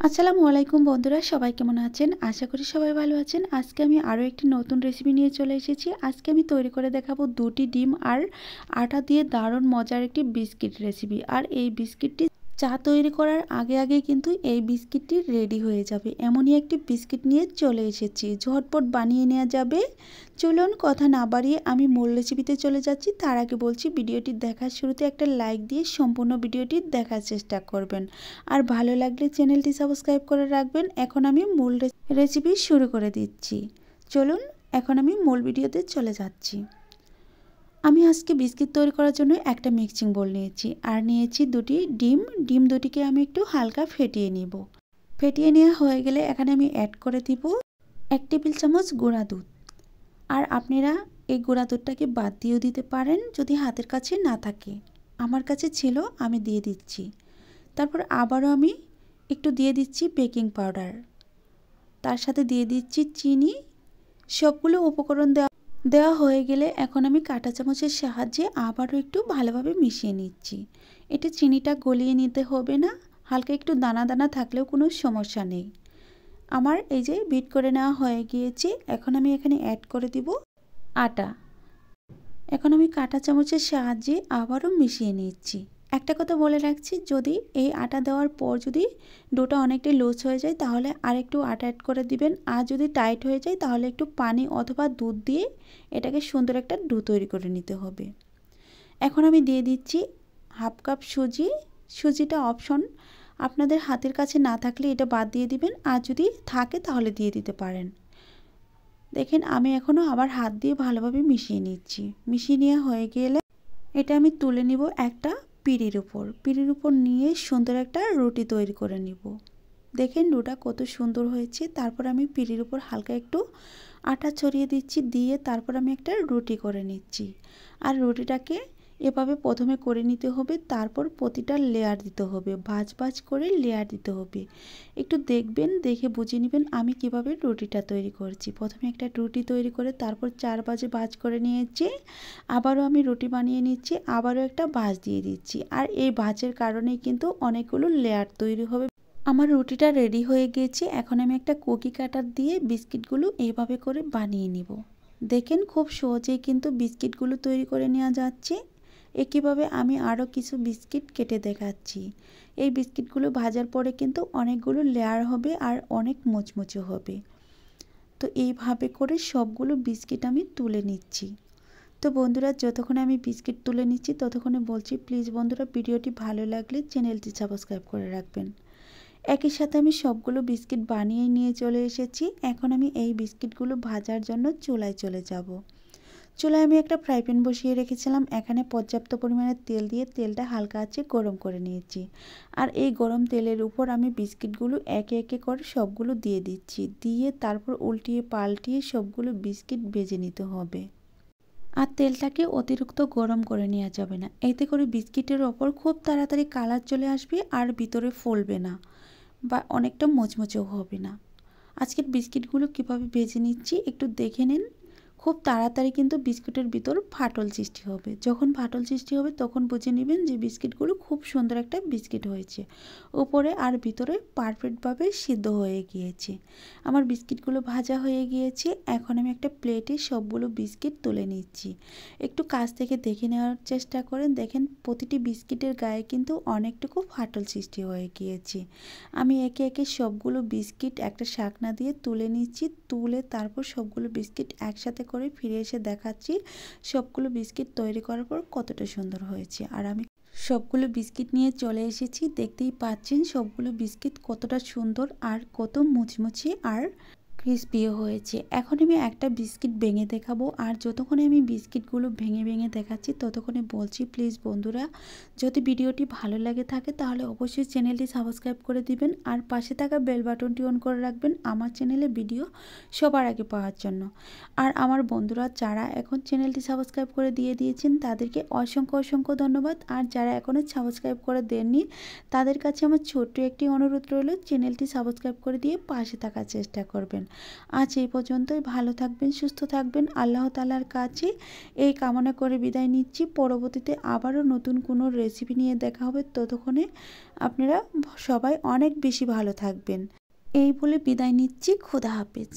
আসসালামু আলাইকুম বন্ধুরা, সবাই কেমন আছেন? আশা করি সবাই ভালো আছেন। আজকে আমি আরও একটি নতুন রেসিপি নিয়ে চলে এসেছি। আজকে আমি তৈরি করে দেখাবো 2টি ডিম আর আটা দিয়ে দারুণ মজার একটি বিস্কিট রেসিপি। আর এই বিস্কিটটি চা তৈরি করার আগে কিন্তু এই বিস্কিটটি রেডি হয়ে যাবে। এমনই একটি বিস্কিট নিয়ে চলে এসেছি, ঝটপট বানিয়ে নেওয়া যাবে। চলুন কথা না বাড়িয়ে আমি মূল রেসিপিতে চলে যাচ্ছি। তার আগে বলছি, ভিডিওটি দেখার শুরুতে একটা লাইক দিয়ে সম্পূর্ণ ভিডিওটি দেখার চেষ্টা করবেন। আর ভালো লাগলে চ্যানেলটি সাবস্ক্রাইব করে রাখবেন। এখন আমি মূল রেসিপি শুরু করে দিচ্ছি। চলুন এখন আমি মূল ভিডিওতে চলে যাচ্ছি। আমি আজকে বিস্কিট তৈরি করার জন্য একটা মিক্সিং বোল নিয়েছি আর নিয়েছি 2টি ডিম দুটিকে আমি একটু হালকা ফেটিয়ে নিব। ফেটিয়ে নেওয়া হয়ে গেলে এখানে আমি অ্যাড করে দিব 1 টেবিল চামচ গুঁড়া দুধ। আর আপনারা এই গুঁড়া দুধটাকে বাদ দিয়েও দিতে পারেন যদি হাতের কাছে না থাকে। আমার কাছে ছিল, আমি দিয়ে দিচ্ছি। তারপর আবারও আমি একটু দিয়ে দিচ্ছি বেকিং পাউডার, তার সাথে দিয়ে দিচ্ছি চিনি। সবগুলো উপকরণ দেওয়া হয়ে গেলে এখন আমি কাঁটা চামচের সাহায্যে আবারও একটু ভালোভাবে মিশিয়ে নিচ্ছি। এটা চিনিটা গলিয়ে নিতে হবে না, হালকা একটু দানা দানা থাকলেও কোনো সমস্যা নেই। আমার এই যে বিট করে নেওয়া হয়ে গিয়েছে। এখন আমি এখানে অ্যাড করে দিব আটা। এখন আমি কাঁটা চামচের সাহায্যে আবারও মিশিয়ে নিচ্ছি। একটা কথা বলে রাখছি, যদি এই আটা দেওয়ার পর যদি ডোটা অনেকটাই লুজ হয়ে যায় তাহলে আর একটু আটা অ্যাড করে দিবেন। আর যদি টাইট হয়ে যায় তাহলে একটু পানি অথবা দুধ দিয়ে এটাকে সুন্দর একটা ডো তৈরি করে নিতে হবে। এখন আমি দিয়ে দিচ্ছি হাফ কাপ সুজি। সুজিটা অপশন, আপনাদের হাতের কাছে না থাকলে এটা বাদ দিয়ে দিবেন, আর যদি থাকে তাহলে দিয়ে দিতে পারেন। দেখেন আমি এখনও আবার হাত দিয়ে ভালোভাবে মিশিয়ে নিচ্ছি। মিশিয়ে নেওয়া হয়ে গেলে এটা আমি তুলে নিব একটা পিঁড়ির উপর নিয়ে সুন্দর একটা রুটি তৈরি করে নিব। দেখেন ডোটা কত সুন্দর হয়েছে। তারপর আমি পিঁড়ির উপর হালকা একটু আটা ছড়িয়ে দিচ্ছি, দিয়ে তারপর আমি একটা রুটি করে নিচ্ছি। আর রুটিটাকে এভাবে প্রথমে করে নিতে হবে, তারপর প্রতিটা লেয়ার দিতে হবে, ভাঁজ করে লেয়ার দিতে হবে। একটু দেখবেন, দেখে বুঝে নেবেন আমি কিভাবে রুটিটা তৈরি করছি। প্রথমে একটা রুটি তৈরি করে তারপর 4 ভাঁজ করে নিয়েছি। আবারও আমি রুটি বানিয়ে নিচ্ছি, আবারও একটা ভাঁজ দিয়ে দিচ্ছি। আর এই ভাঁজের কারণেই কিন্তু অনেকগুলো লেয়ার তৈরি হবে। আমার রুটিটা রেডি হয়ে গিয়েছে। এখন আমি একটা কুকি কাটার দিয়ে বিস্কিটগুলো এইভাবে করে বানিয়ে নিব। দেখেন খুব সহজেই কিন্তু বিস্কিটগুলো তৈরি করে নেওয়া যাচ্ছে। একইভাবে আমি আরও কিছু বিস্কিট কেটে দেখাচ্ছি। এই বিস্কিটগুলো ভাজার পরে কিন্তু অনেকগুলো লেয়ার হবে আর অনেক মুচমুচে হবে। তো এইভাবে করে সবগুলো বিস্কিট আমি তুলে নিচ্ছি। তো বন্ধুরা, যতক্ষণে আমি বিস্কিট তুলে নিচ্ছি ততক্ষণে বলছি, প্লিজ বন্ধুরা ভিডিওটি ভালো লাগলে চ্যানেলটি সাবস্ক্রাইব করে রাখবেন। একই সাথে আমি সবগুলো বিস্কিট বানিয়ে নিয়ে চলে এসেছি। এখন আমি এই বিস্কিটগুলো ভাজার জন্য চুলায় চলে যাব। চুলায় আমি একটা ফ্রাই প্যান বসিয়ে রেখেছিলাম। এখানে পর্যাপ্ত পরিমাণে তেল দিয়ে তেলটা হালকা আঁচে গরম করে নিয়েছি। আর এই গরম তেলের উপর আমি বিস্কিটগুলো একে একে করে সবগুলো দিয়ে দিচ্ছি। দিয়ে তারপর উল্টিয়ে পাল্টিয়ে সবগুলো বিস্কিট ভেজে নিতে হবে। আর তেলটাকে অতিরিক্ত গরম করে নেওয়া যাবে না, এতে করে বিস্কিটের ওপর খুব তাড়াতাড়ি কালার চলে আসবে আর ভিতরে ফুলবে না বা অনেকটা মুচমুচেও হবে না। আজকের বিস্কিটগুলো কিভাবে ভেজে নিচ্ছি একটু দেখে নিন। খুব তাড়াতাড়ি কিন্তু বিস্কুটের ভিতর ফাটল সৃষ্টি হবে। যখন ফাটল সৃষ্টি হবে তখন বুঝে নেবেন যে বিস্কিটগুলো খুব সুন্দর একটা বিস্কিট হয়েছে, উপরে আর ভিতরে পারফেক্টভাবে সিদ্ধ হয়ে গিয়েছে। আমার বিস্কিটগুলো ভাজা হয়ে গিয়েছে। এখন আমি একটা প্লেটে সবগুলো বিস্কিট তুলে নিচ্ছি। একটু কাছ থেকে দেখে নেওয়ার চেষ্টা করেন। দেখেন প্রতিটি বিস্কিটের গায়ে কিন্তু অনেকটুকু ফাটল সৃষ্টি হয়ে গিয়েছে। আমি একে একে সবগুলো বিস্কিট একটা শাকনা দিয়ে তুলে নিচ্ছি। তুলে তারপর সবগুলো বিস্কিট একসাথে করে ফিরে এসে দেখাচ্ছি সবগুলো বিস্কিট তৈরি করার পর কতটা সুন্দর হয়েছে। আর আমি সবগুলো বিস্কিট নিয়ে চলে এসেছি। দেখতেই পাচ্ছেন সবগুলো বিস্কিট কতটা সুন্দর আর কত মুচমুচে আর ক্রিস্পিও হয়েছে। এখন আমি একটা বিস্কিট ভেঙে দেখাবো। আর যতক্ষণে আমি বিস্কিটগুলো ভেঙে দেখাচ্ছি ততক্ষণে বলছি, প্লিজ বন্ধুরা যদি ভিডিওটি ভালো লাগে থাকে তাহলে অবশ্যই চ্যানেলটি সাবস্ক্রাইব করে দিবেন আর পাশে থাকা বেল বাটনটি অন করে রাখবেন আমার চ্যানেলে ভিডিও সবার আগে পাওয়ার জন্য। আর আমার বন্ধুরা যারা এখন চ্যানেলটি সাবস্ক্রাইব করে দিয়েছেন তাদেরকে অসংখ্য ধন্যবাদ। আর যারা এখনও সাবস্ক্রাইব করে দেননি তাদের কাছে আমার ছোট্ট একটি অনুরোধ রইল, চ্যানেলটি সাবস্ক্রাইব করে দিয়ে পাশে থাকার চেষ্টা করবেন। আজ এই পর্যন্তই। ভালো থাকবেন, সুস্থ থাকবেন। আল্লাহ তাআলার কাছে এই কামনা করে বিদায় নিচ্ছি। পরবর্তীতে আবারও নতুন কোনো রেসিপি নিয়ে দেখা হবে। ততক্ষণে আপনারা সবাই অনেক বেশি ভালো থাকবেন। এই বলে বিদায় নিচ্ছি। খোদা হাফেজ।